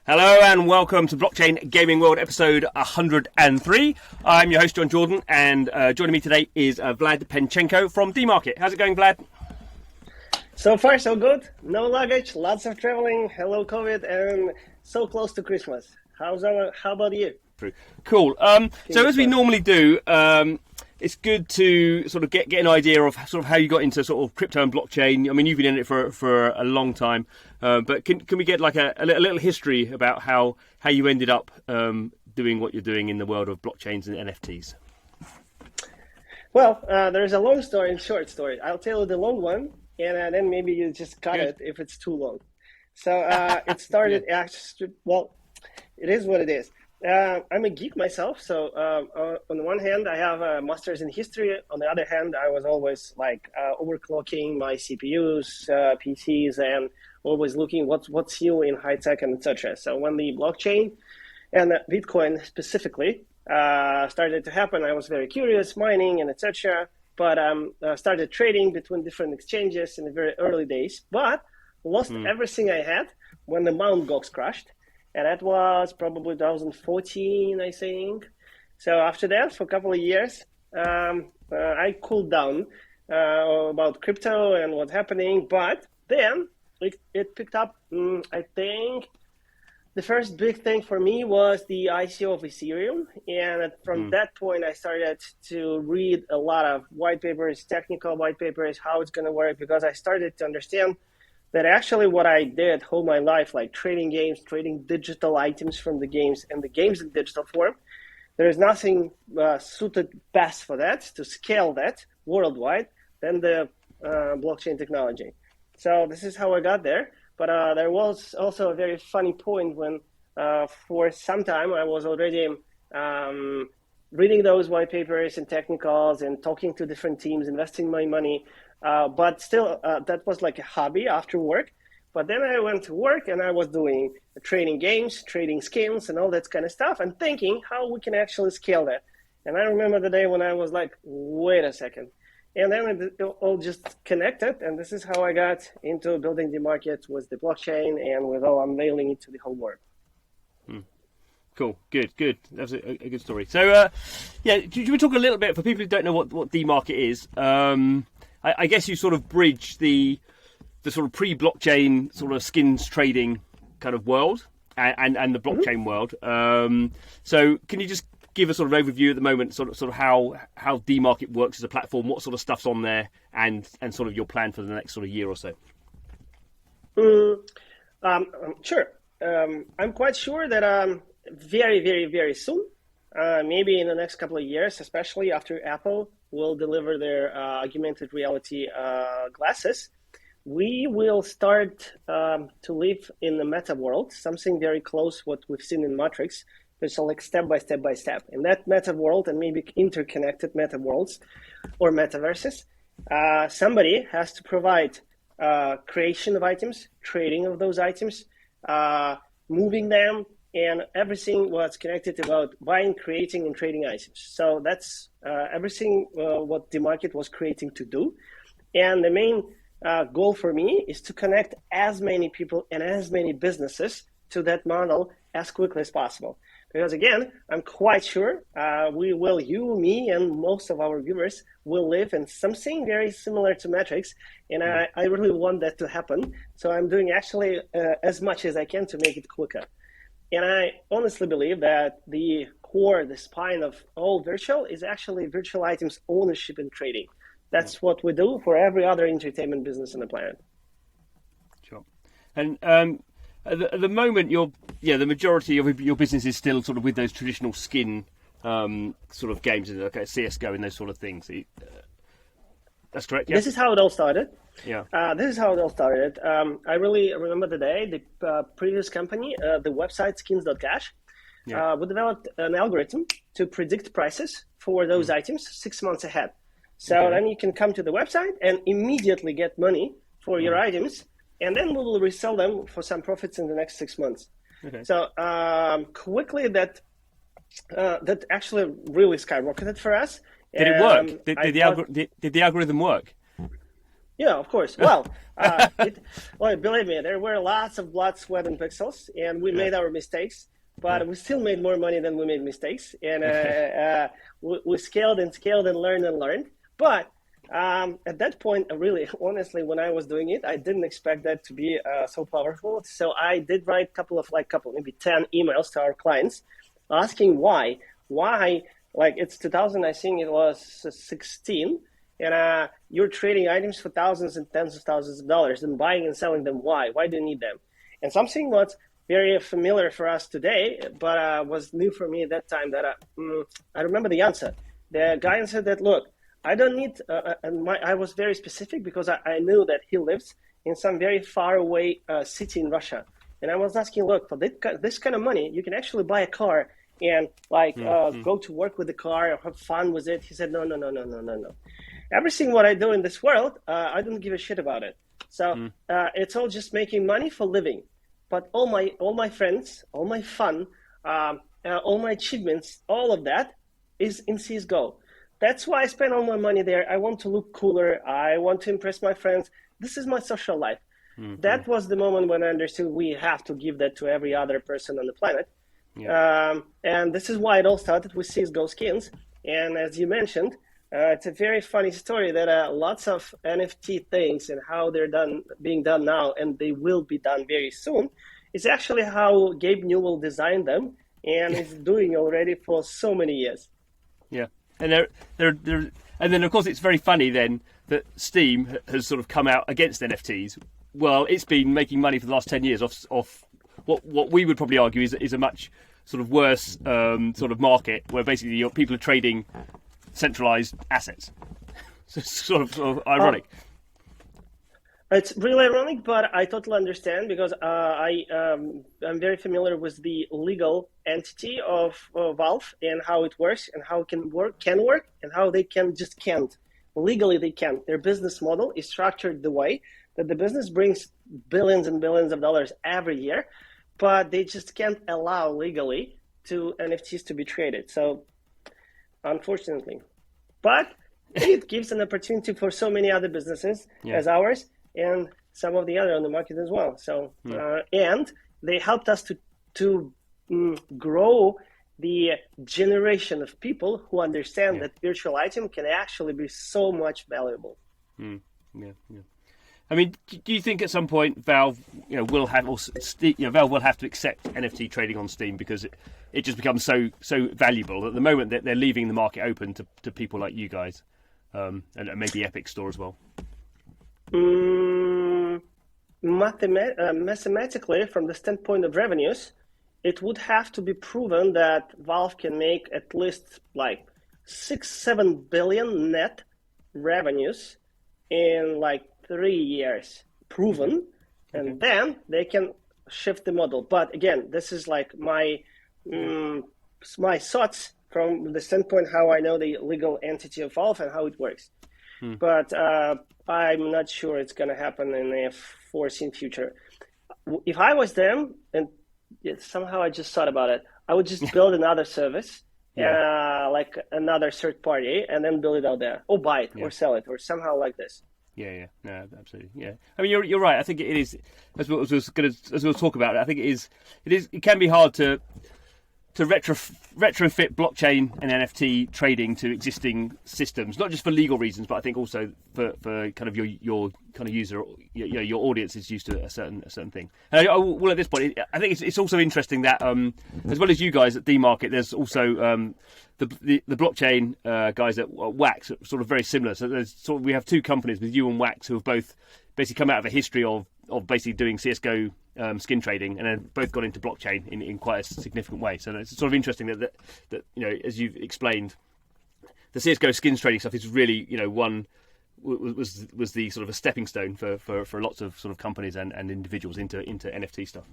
Hello and welcome to Blockchain Gaming World episode 103. I'm your host Jon Jordan, and joining me today is Vlad Panchenko from DMarket. How's it going, Vlad? So far so good. No luggage, lots of traveling, hello COVID, and so close to Christmas. How about you? Cool. So as we normally do, it's good to sort of get an idea of sort of how you got into sort of crypto and blockchain. I mean, you've been in it for a long time, but can we get like a little history about how you ended up doing what you're doing in the world of blockchains and NFTs? Well, there's a long story and short story. I'll tell you the long one, and then maybe you just cut it if it's too long. So it started actually, well, it is what it is. I'm a geek myself, so on the one hand, I have a master's in history. On the other hand, I was always like overclocking my CPUs, PCs, and always looking what's new in high tech and etc. So when the blockchain and Bitcoin specifically started to happen, I was very curious, mining and etc. But started trading between different exchanges in the very early days, but lost everything I had when the Mt. Gox crashed. And that was probably 2014, I think. So after that, for a couple of years, I cooled down about crypto and what's happening. But then it picked up. I think the first big thing for me was the ICO of Ethereum. And from that point, I started to read a lot of white papers, technical white papers, how it's going to work, because I started to understand that actually what I did all my life, like trading games, trading digital items from the games and the games in digital form, there is nothing suited best for that, to scale that worldwide, than the blockchain technology. So this is how I got there. But there was also a very funny point when for some time I was already reading those white papers and technicals and talking to different teams, investing my money. But still, that was like a hobby after work. But then I went to work and I was doing trading games, trading skins and all that kind of stuff, and thinking how we can actually scale that. And I remember the day when I was like, wait a second. And then it all just connected. And this is how I got into building the market with the blockchain and with all unveiling it to the whole world. Cool, good. That's a good story. So, do we talk a little bit, for people who don't know what DMarket is, I guess you sort of bridge the sort of pre-blockchain sort of skins trading kind of world and the blockchain world. So can you just give a sort of overview at the moment, sort of how DMarket works as a platform, what sort of stuff's on there, and sort of your plan for the next sort of year or so? Sure. I'm quite sure that very, very, very soon, maybe in the next couple of years, especially after Apple will deliver their augmented reality glasses, we will start to live in the meta world, something very close what we've seen in Matrix. It's like step by step. In that meta world, and maybe interconnected meta worlds or metaverses, somebody has to provide creation of items, trading of those items, moving them, and everything was connected about buying, creating, and trading items. So that's everything what DMarket was creating to do. And the main goal for me is to connect as many people and as many businesses to that model as quickly as possible. Because again, I'm quite sure you, me, and most of our viewers will live in something very similar to Matrix. And I really want that to happen. So I'm doing actually as much as I can to make it quicker. And I honestly believe that the core, the spine of all virtual is actually virtual items ownership and trading. That's what we do for every other entertainment business on the planet. Sure. And at the moment, the majority of your business is still sort of with those traditional skin sort of games, like CS:GO and those sort of things. That's correct. Yeah? This is how it all started. Yeah. This is how it all started. I really remember the day the previous company, the website skins.cash, we developed an algorithm to predict prices for those items 6 months ahead. So then you can come to the website and immediately get money for your items, and then we will resell them for some profits in the next 6 months. Okay. So quickly that actually really skyrocketed for us. Did it work? Did the algorithm work? Yeah, of course. Well, believe me, there were lots of blood, sweat, and pixels, and we made our mistakes, but we still made more money than we made mistakes, and we scaled and scaled and learned. But at that point, really, honestly, when I was doing it, I didn't expect that to be so powerful. So I did write maybe 10 emails to our clients, asking why. Like it's 2000, I think it was 16. And you're trading items for thousands and tens of thousands of dollars and buying and selling them. Why? Why do you need them? And something what's very familiar for us today, but was new for me at that time, that I remember the answer. The guy answered that, look, I don't need, I was very specific because I knew that he lives in some very far away city in Russia. And I was asking, look, for this kind of money, you can actually buy a car and go to work with the car or have fun with it. He said, no. Everything what I do in this world, I don't give a shit about it. So it's all just making money for living. But all my friends, all my fun, all my achievements, all of that is in CSGO. That's why I spend all my money there. I want to look cooler. I want to impress my friends. This is my social life. That was the moment when I understood we have to give that to every other person on the planet. And this is why it all started with CSGO skins. And as you mentioned, it's a very funny story that lots of NFT things and how they're being done now, and they will be done very soon, is actually how Gabe Newell designed them and is doing already for so many years. Yeah, and and then of course it's very funny then that Steam has sort of come out against NFTs. Well, it's been making money for the last 10 years off what we would probably argue is a much sort of worse sort of market where basically people are trading centralized assets. So it's sort of ironic. It's really ironic, but I totally understand because I'm very familiar with the legal entity of Valve and how it works and how it can work, and how they can't. Legally, they can't. Their business model is structured the way that the business brings billions and billions of dollars every year, but they just can't allow legally to NFTs to be traded. So unfortunately, but it gives an opportunity for so many other businesses as ours and some of the other on the market as well. So and they helped us to grow the generation of people who understand that virtual item can actually be so much valuable. I mean, do you think at some point Valve, will have Valve will have to accept NFT trading on Steam because it just becomes so valuable at the moment that they're leaving the market open to people like you guys, and maybe Epic Store as well? Mathematically, from the standpoint of revenues, it would have to be proven that Valve can make at least like 6-7 billion net revenues in like 3 years, proven, and then they can shift the model. But again, this is like my thoughts from the standpoint how I know the legal entity of Valve and how it works. But I'm not sure it's going to happen in a foreseen future. If I was them, and somehow I just thought about it, I would just build another service, like another third party, and then build it out there, or buy it, or sell it, or somehow like this. No, absolutely, I mean, you're right. I think it is, as we'll talk about it. I think it can be hard to retrofit blockchain and NFT trading to existing systems, not just for legal reasons, but I think also for kind of your kind of user, your audience is used to a certain thing. And at this point, I think it's also interesting that as well as you guys at DMarket, there's also the blockchain guys at Wax, sort of very similar. So we have two companies with you and Wax who have both basically come out of a history of basically doing CSGO skin trading, and then both got into blockchain in quite a significant way. So it's sort of interesting that as you've explained, the CSGO skins trading stuff is really one was the sort of a stepping stone for lots of sort of companies and individuals into NFT stuff.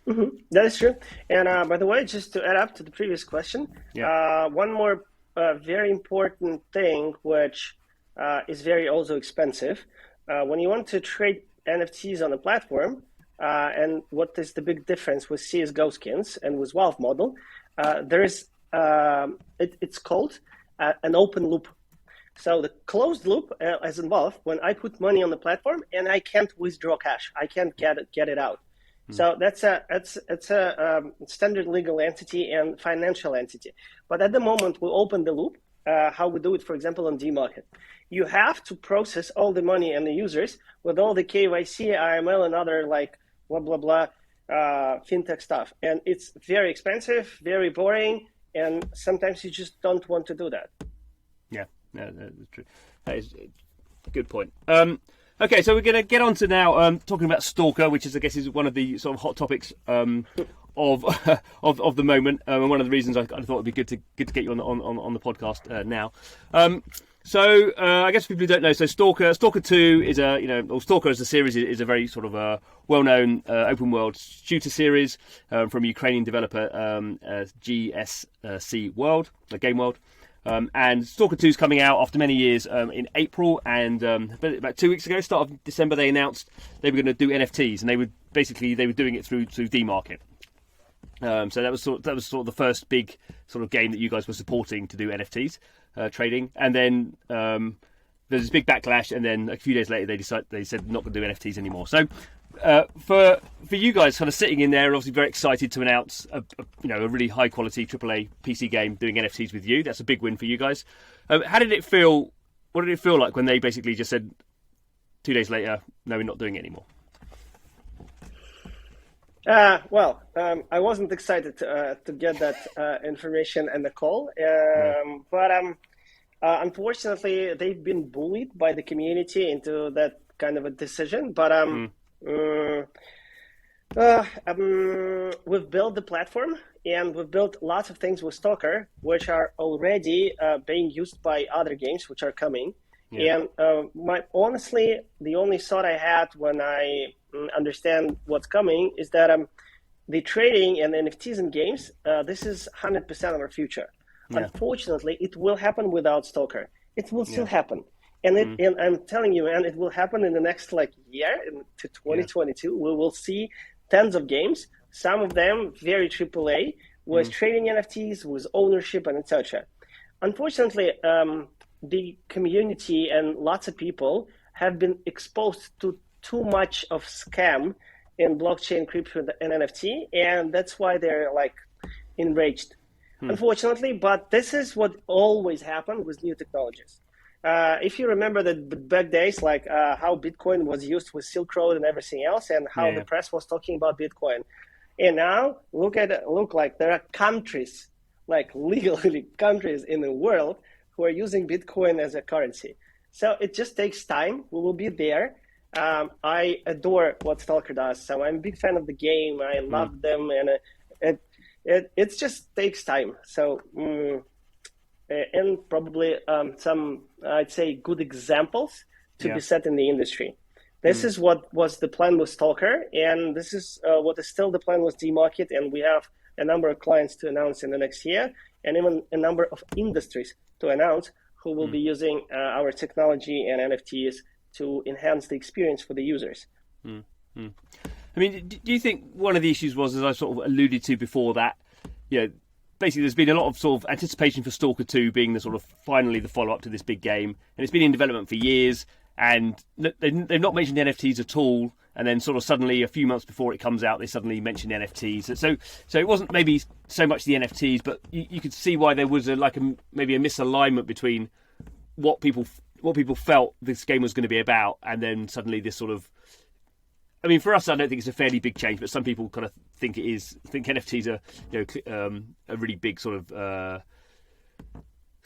That is true. And by the way, just to add up to the previous question, one more very important thing, which is very also expensive, when you want to trade NFTs on the platform, and what is the big difference with CSGO skins and with Valve model, there is it's called an open loop. So the closed loop is involved when I put money on the platform and I can't withdraw cash. I can't get it out. So it's a standard legal entity and financial entity. But at the moment we open the loop, how we do it, for example, on DMarket. You have to process all the money and the users with all the KYC, IML, and other like blah, blah, blah, fintech stuff. And it's very expensive, very boring, and sometimes you just don't want to do that. Yeah, that's true. That is a good point. Okay, so we're going to get on to now talking about Stalker, which is, I guess, is one of the sort of hot topics of the moment, and one of the reasons I thought it'd be good to get you on the podcast now. So I guess for people who don't know, so Stalker 2 is or Stalker as a series is a very sort of well-known open world shooter series from Ukrainian developer GSC World, Game World. And Stalker 2 is coming out after many years in April, and about 2 weeks ago, start of December, they announced they were going to do NFTs, and they were doing it through DMarket. So that was sort of the first big sort of game that you guys were supporting to do NFTs trading, and then there's this big backlash, and then a few days later they said not going to do NFTs anymore. So for you guys, kind of sitting in there, obviously very excited to announce a really high quality AAA PC game doing NFTs with you. That's a big win for you guys. How did it feel? What did it feel like when they basically just said 2 days later, no, we're not doing it anymore? I wasn't excited to get that information and the call, but unfortunately, they've been bullied by the community into that kind of a decision. But we've built the platform, and we've built lots of things with Stalker, which are already being used by other games which are coming. Yeah. And honestly, the only thought I had when I understand what's coming is that the trading and NFTs in games, this is 100% of our future. Yeah. Unfortunately, it will happen without Stalker. It will still happen. And and I'm telling you, man, it will happen in the next year, to 2022. Yeah. We will see tons of games, some of them very AAA, with trading NFTs, with ownership and etc. Unfortunately, the community and lots of people have been exposed to too much of scam in blockchain, crypto, and NFT, and that's why they're enraged. Unfortunately, but this is what always happened with new technologies. If you remember the back days, how Bitcoin was used with Silk Road and everything else, and how the press was talking about Bitcoin, and now look like there are countries, legally countries in the world, who are using Bitcoin as a currency. So it just takes time. We will be there. I adore what Stalker does, so I'm a big fan of the game. I love them, and it just takes time. So and probably some, I'd say, good examples to be set in the industry. This is what was the plan with Stalker, and this is what is still the plan with DMarket, and we have a number of clients to announce in the next year, and even a number of industries to announce who will be using our technology and NFTs to enhance the experience for the users. I mean, do you think one of the issues was, as I sort of alluded to before, that basically there's been a lot of sort of anticipation for Stalker 2 being the sort of finally the follow-up to this big game, and it's been in development for years, and they've not mentioned NFTs at all, and then sort of suddenly a few months before it comes out, they suddenly mention NFTs. So it wasn't maybe so much the NFTs, but you could see why there was maybe a misalignment between what people felt this game was going to be about, and then suddenly this sort of, I mean, for us, I don't think it's a fairly big change, but some people kind of think it is. I think NFTs are, a really big what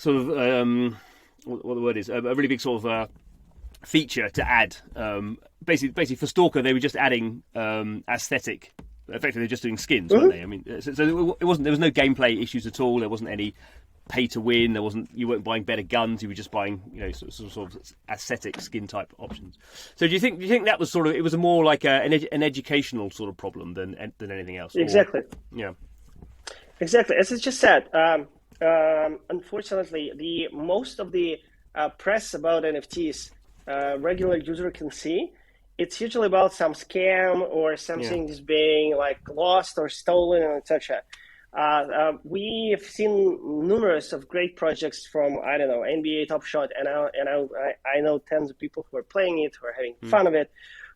the word is, a really big sort of feature to add. Basically for Stalker, they were just adding aesthetic. Effectively, they're just doing skins, weren't they? I mean, so it wasn't. There was no gameplay issues at all. There wasn't any pay to win. You weren't buying better guns. You were just buying, sort of aesthetic skin type options. So do you think that was sort of, it was more like an educational sort of problem than anything else? Exactly. Yeah. Exactly. As I just said, unfortunately, the most of the press about NFTs regular user can see, it's usually about some scam or something is being lost or stolen, etc. We've seen numerous of great projects from, I don't know, NBA Top Shot, and I know tons of people who are playing it, who are having fun of it,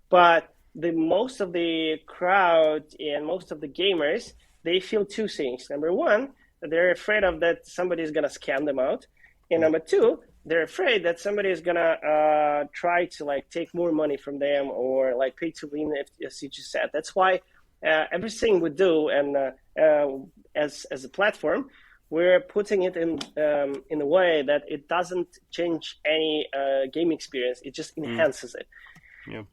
but most of the crowd and most of the gamers, they feel two things. Number one, they're afraid of that somebody is going to scam them out. And number two, they're afraid that somebody is going to try to like take more money from them or like pay to win, as you just said. That's why everything we do and as a platform, we're putting it in a way that it doesn't change any game experience. It just enhances it. Yeah.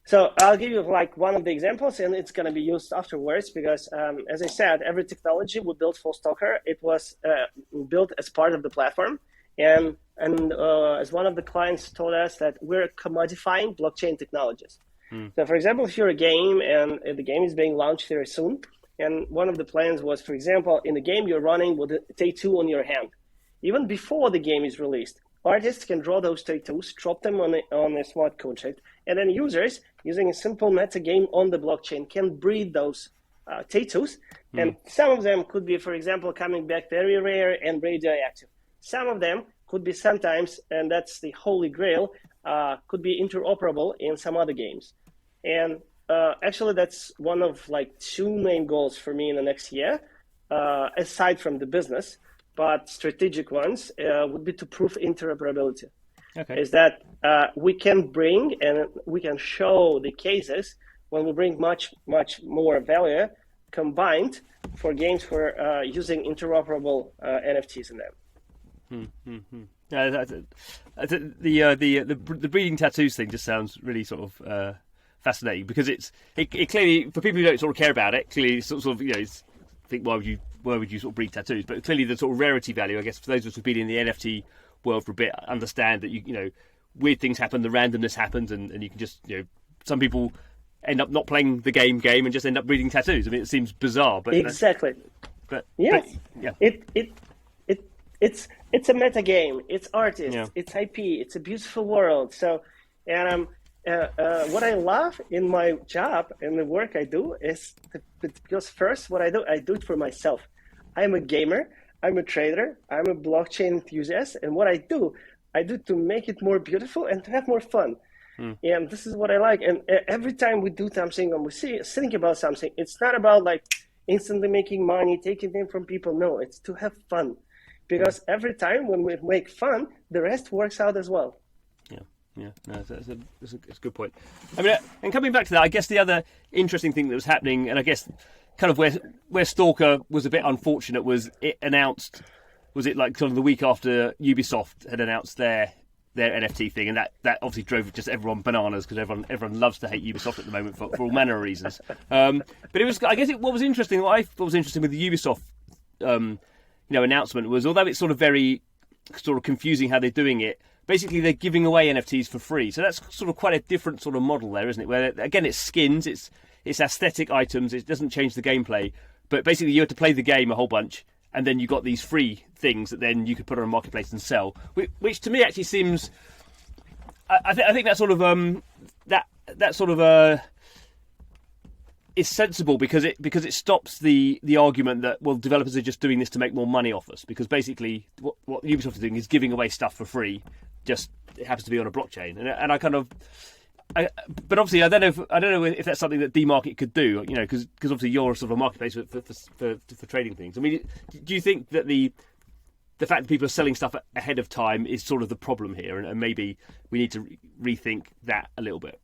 So I'll give you like one of the examples, and it's going to be used afterwards because, as I said, every technology we built for Stalker, it was built as part of the platform. And as one of the clients told us that we're commodifying blockchain technologies. So, for example, if you're a game and the game is being launched very soon, and one of the plans was, for example, in the game you're running with a tattoo on your hand. Even before the game is released, artists can draw those tattoos, drop them on a smart contract, and then users, using a simple meta game on the blockchain, can breed those tattoos. And some of them could be, for example, coming back very rare and radioactive. Some of them could be sometimes, and that's the holy grail, could be interoperable in some other games. And actually, that's one of like two main goals for me in the next year, aside from the business. But strategic ones would be to prove interoperability. Okay. Is that we can bring and we can show the cases when we bring much more value combined for games who are using interoperable NFTs in them. The breeding tattoos thing just sounds really sort of fascinating because it clearly, for people who don't sort of care about it, clearly sort of think why would you sort of breed tattoos? But clearly the sort of rarity value, I guess, for those of us who've been in the NFT world for a bit, understand that you know weird things happen, the randomness happens, and you can just some people end up not playing the game and just end up breeding tattoos. I mean, it seems bizarre, but exactly. But yeah. It's a meta game. It's artists. It's IP. It's a beautiful world. So, and what I love in my job and the work I do is because first, what I do it for myself. I'm a gamer. I'm a trader. I'm a blockchain enthusiast. And what I do to make it more beautiful and to have more fun. And this is what I like. And every time we do something and we think about something, it's not about like instantly making money, taking them from people. No, it's to have fun. Because every time when we make fun, the rest works out as well. Yeah, no, that's a good point. I mean, and coming back to that, I guess the other interesting thing that was happening, and I guess kind of where Stalker was a bit unfortunate, was it announced, was it like sort of the week after Ubisoft had announced their NFT thing, and that obviously drove just everyone bananas because everyone loves to hate Ubisoft at the moment for all manner of reasons. But it was, I guess, what I thought was interesting with the Ubisoft announcement was, although it's sort of very sort of confusing how they're doing it, basically they're giving away NFTs for free. So that's sort of quite a different sort of model there, isn't it? Where again, it's skins, it's aesthetic items, it doesn't change the gameplay, but basically you have to play the game a whole bunch, and then you got these free things that then you could put on a marketplace and sell, which to me actually seems, I think that sort of that sort of is sensible because it stops the argument that, well, developers are just doing this to make more money off us, because basically what Ubisoft is doing is giving away stuff for free, just it happens to be on a blockchain, and but obviously I don't know if that's something that DMarket could do, because obviously you're sort of a marketplace for trading things. I mean, do you think that the fact that people are selling stuff ahead of time is sort of the problem here, and maybe we need to rethink that a little bit?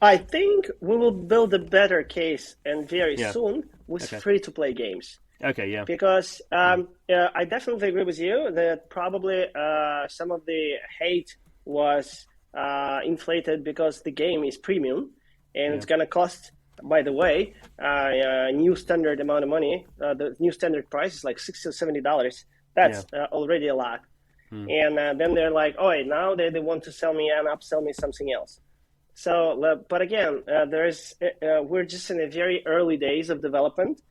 I think we will build a better case, and very soon, with free-to-play games. Okay, yeah. Because I definitely agree with you that probably some of the hate was inflated because the game is premium, and it's going to cost, by the way, a new standard amount of money. The new standard price is like $60 or $70. That's already a lot. And then they're like, oh, now they want to sell me and upsell me something else. So, but again, we're just in the very early days of development.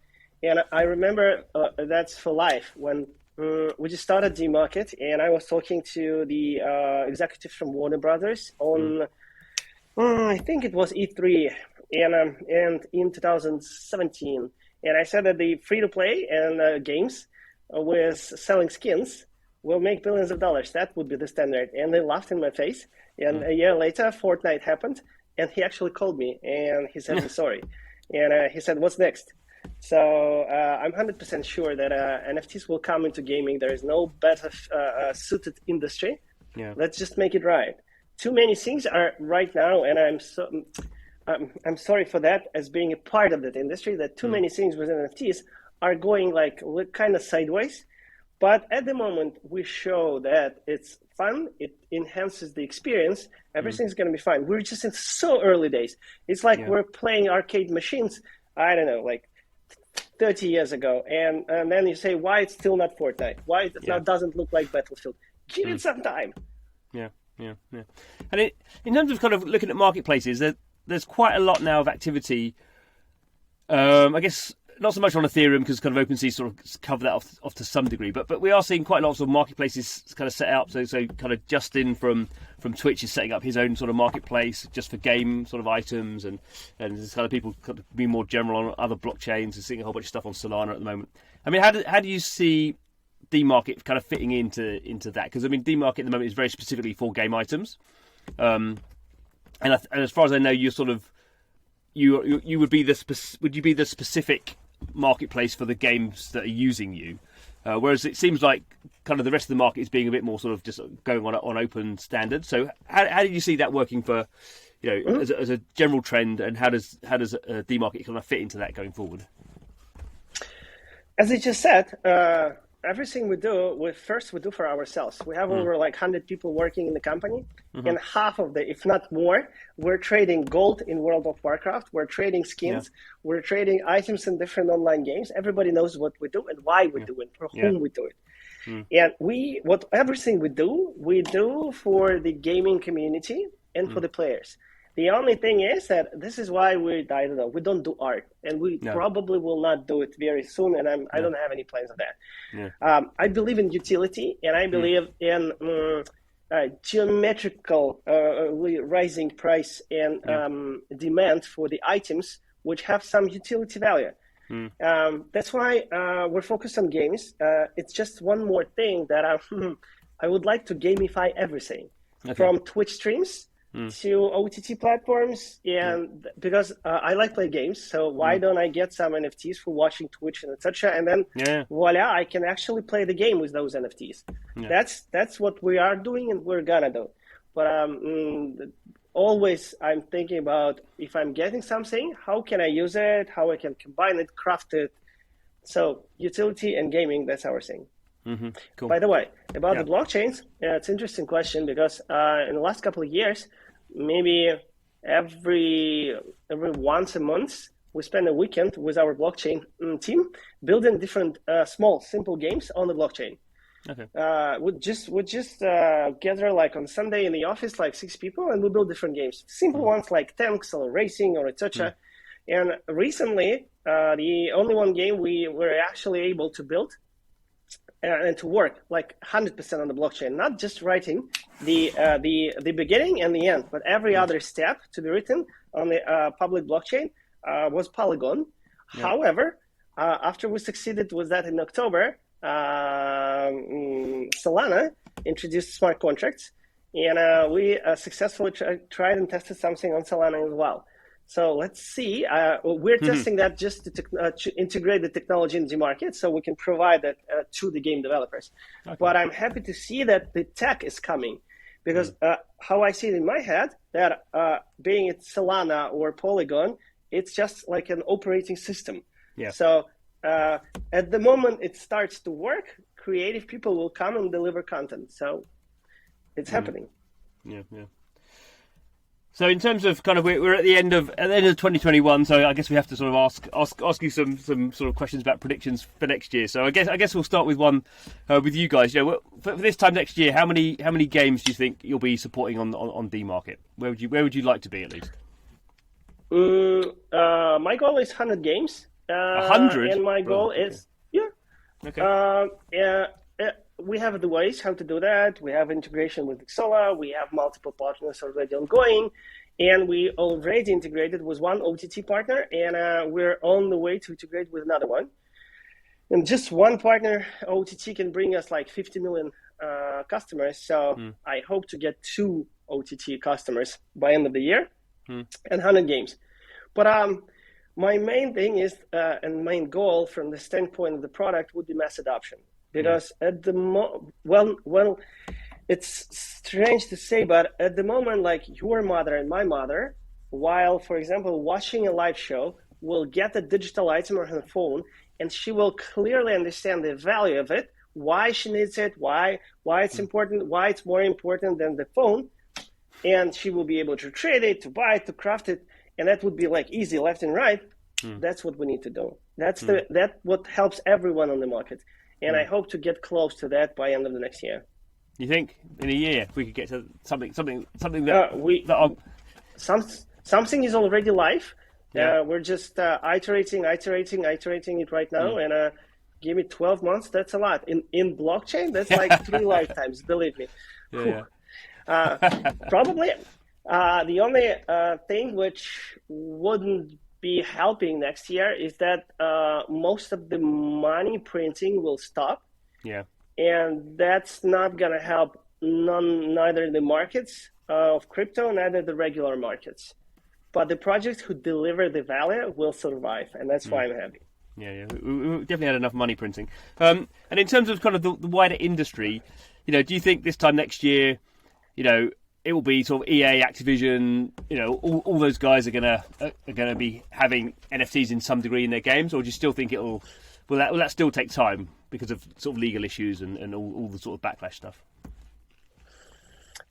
And I remember that's for life when we just started DMarket, and I was talking to the executives from Warner Brothers on, I think it was E3, and in 2017. And I said that the free-to-play and games with selling skins will make billions of dollars. That would be the standard. And they laughed in my face. And a year later, Fortnite happened, and he actually called me, and he said he's sorry. And he said, what's next? So I'm 100% sure that NFTs will come into gaming. There is no better suited industry. Yeah. Let's just make it right. Too many things are right now, and I'm sorry for that as being a part of that industry, that too many things with NFTs are going like kind of sideways. But at the moment, we show that it's fun, it enhances the experience, everything's going to be fine. We're just in so early days. It's like we're playing arcade machines, I don't know, like 30 years ago. And then you say, why it's still not Fortnite? Why it now doesn't look like Battlefield? Give it some time. Yeah. And in terms of kind of looking at marketplaces, there's quite a lot now of activity. I guess not so much on Ethereum because kind of OpenSea sort of cover that off to some degree, but we are seeing quite lots of marketplaces kind of set up. So kind of Justin from Twitch is setting up his own sort of marketplace just for game sort of items, and there's kind of people kind of being more general on other blockchains and seeing a whole bunch of stuff on Solana at the moment. I mean, how do you see DMarket kind of fitting into that? Because I mean, DMarket at the moment is very specifically for game items, and as far as I know, you're sort of you would be would you be the specific marketplace for the games that are using you, whereas it seems like kind of the rest of the market is being a bit more sort of just going on open standards. So how do you see that working for, as a general trend, and how does DMarket kind of fit into that going forward? As I just said, everything we do, we do for ourselves. We have over like 100 people working in the company, and half of if not more, we're trading gold in World of Warcraft. We're trading skins. We're trading items in different online games. Everybody knows what we do and why we do it, for whom we do it. And everything we do for the gaming community and for the players. The only thing is that this is why we don't do art, and we probably will not do it very soon, and I don't have any plans of that. I believe in utility, and I believe in geometrical rising price and demand for the items which have some utility value. That's why we're focused on games. It's just one more thing that I would like to gamify everything, from Twitch streams to OTT platforms, and because I like play games, so why don't I get some NFTs for watching Twitch and etc. And then voila, I can actually play the game with those NFTs. That's what we are doing and we're gonna do. But always I'm thinking about, if I'm getting something, how can I use it, how I can combine it, craft it. So utility and gaming, that's our thing. Cool. By the way, about the blockchains, it's an interesting question, because in the last couple of years, maybe every once a month, we spend a weekend with our blockchain team building different small, simple games on the blockchain. We just gather like on Sunday in the office, like 6 people, and we build different games. Simple ones like tanks or racing or etc. And recently, the only one game we were actually able to build and to work like 100% on the blockchain, not just writing the beginning and the end, but every other step to be written on the public blockchain was Polygon. However, after we succeeded with that in October, Solana introduced smart contracts, and we successfully tried and tested something on Solana as well. So let's see. We're testing that just to integrate the technology in the market, so we can provide that to the game developers. But I'm happy to see that the tech is coming, because how I see it in my head, that being it Solana or Polygon, it's just like an operating system. So at the moment it starts to work, creative people will come and deliver content. So it's happening. So in terms of kind of, we're at the end of 2021, so I guess we have to sort of ask you some sort of questions about predictions for next year. So I guess we'll start with one with you guys. For this time next year, how many games do you think you'll be supporting on DMarket? Where would you like to be at least? My goal is 100 games. 100, and my goal is we have the ways how to do that. We have integration with Xsola. We have multiple partners already ongoing. And we already integrated with one OTT partner, and we're on the way to integrate with another one. And just one partner, OTT, can bring us like 50 million customers. So I hope to get 2 OTT customers by end of the year and 100 games. But my main thing is, and main goal from the standpoint of the product would be mass adoption. Because at the well, it's strange to say, but at the moment, like your mother and my mother, while, for example, watching a live show, will get a digital item on her phone, and she will clearly understand the value of it, why she needs it, why it's important, why it's more important than the phone, and she will be able to trade it, to buy it, to craft it, and that would be like easy left and right. That's what we need to do. That's what helps everyone on the market, and I hope to get close to that by end of the next year. You think in a year if we could get to something that something is already live. We're just iterating it right now, and give me 12 months. That's a lot in blockchain. That's like 3 lifetimes. Believe me. Probably the only thing which wouldn't be helping next year is that most of the money printing will stop. And that's not going to help neither the markets of crypto, neither the regular markets. But the projects who deliver the value will survive, and that's why I'm happy. We definitely had enough money printing. And in terms of kind of the wider industry, do you think this time next year, it will be sort of EA, Activision, all those guys are gonna be having NFTs in some degree in their games, or do you still think will that still take time because of sort of legal issues and all the sort of backlash stuff?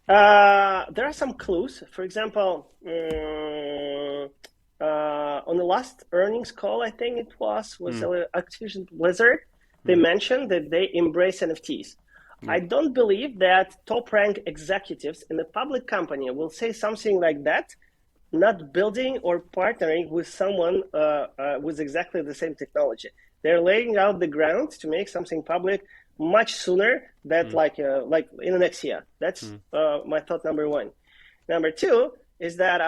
There are some clues. For example, on the last earnings call, I think it was Activision Blizzard, they mentioned that they embrace NFTs. I don't believe that top-rank executives in a public company will say something like that, not building or partnering with someone with exactly the same technology. They're laying out the ground to make something public much sooner than like in the next year. That's my thought number one. Number two is that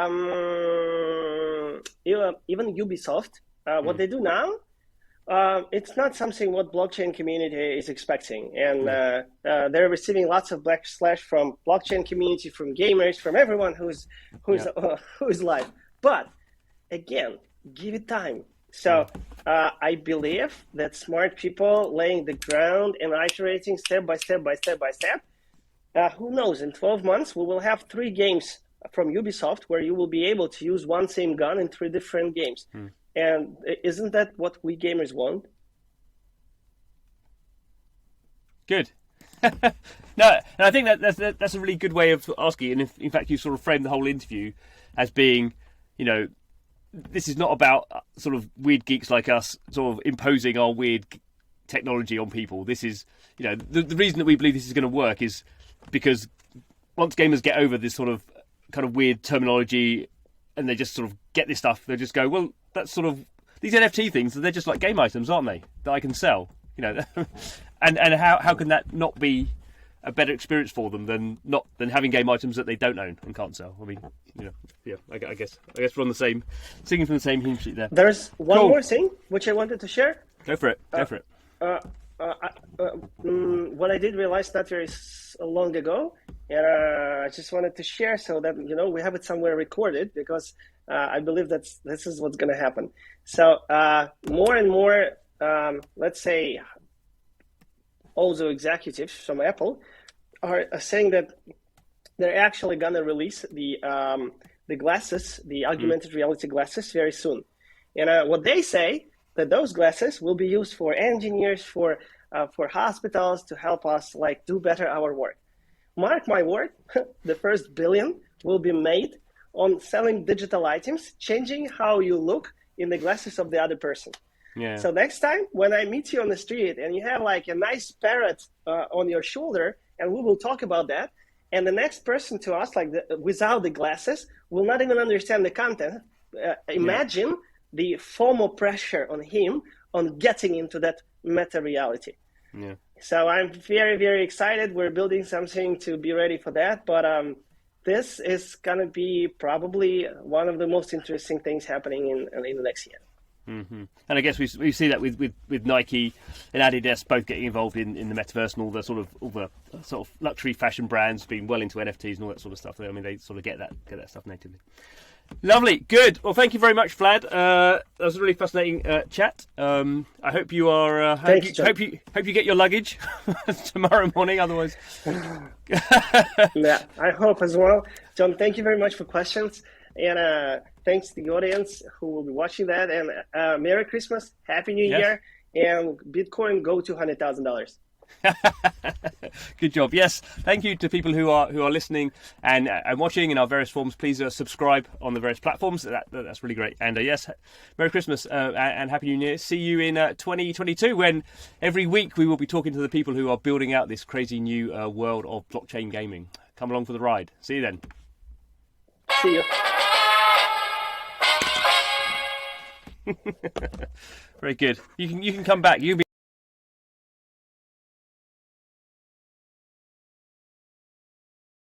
even Ubisoft, what they do now, it's not something what blockchain community is expecting. And they're receiving lots of backlash from blockchain community, from gamers, from everyone who's live. But again, give it time. So I believe that smart people laying the ground and iterating step by step. Who knows? In 12 months, we will have 3 games from Ubisoft where you will be able to use one same gun in 3 different games. And isn't that what we gamers want? Good. No, and I think that's a really good way of asking. And in fact, you sort of framed the whole interview as being, this is not about sort of weird geeks like us sort of imposing our weird technology on people. This is, the reason that we believe this is going to work is because once gamers get over this sort of kind of weird terminology and they just sort of get this stuff, they just go, well, that's sort of, these NFT things, they're just like game items, aren't they? That I can sell, and how can that not be a better experience for them than having game items that they don't own and can't sell? I mean, I guess we're on the same, singing from the same hymn sheet there. There's one more thing which I wanted to share. Go for it. What I did realize not very long ago, and I just wanted to share so that we have it somewhere recorded, because I believe this is what's going to happen. So more and more, let's say, also executives from Apple are saying that they're actually going to release the glasses, the augmented reality glasses, very soon. And what they say that those glasses will be used for engineers, for hospitals, to help us do better our work. Mark my word, the first billion will be made on selling digital items, changing how you look in the glasses of the other person. Yeah. So next time when I meet you on the street and you have a nice parrot on your shoulder, and we will talk about that, and the next person to us, without the glasses, will not even understand the content. Imagine the FOMO pressure on him on getting into that meta reality. Yeah. So I'm very, very excited. We're building something to be ready for that, but this is going to be probably one of the most interesting things happening in the next year. Mm-hmm. And I guess we see that with Nike and Adidas both getting involved in the metaverse and all the sort of luxury fashion brands being well into NFTs and all that sort of stuff. I mean, they sort of get that stuff natively. Lovely, good. Well, thank you very much, Vlad. That was a really fascinating chat. I hope you are. Hope you get your luggage tomorrow morning. Otherwise, yeah, I hope as well. John, thank you very much for questions, and thanks to the audience who will be watching that. And Merry Christmas, Happy New Year, and Bitcoin go to $100,000. Good job. Yes, thank you to people who are listening and watching in our various forms. Please subscribe on the various platforms. That's really great. And yes, Merry Christmas and Happy New Year. See you in 2022, when every week we will be talking to the people who are building out this crazy new world of blockchain gaming. Come along for the ride. See you then. See you. Very good. You can come back.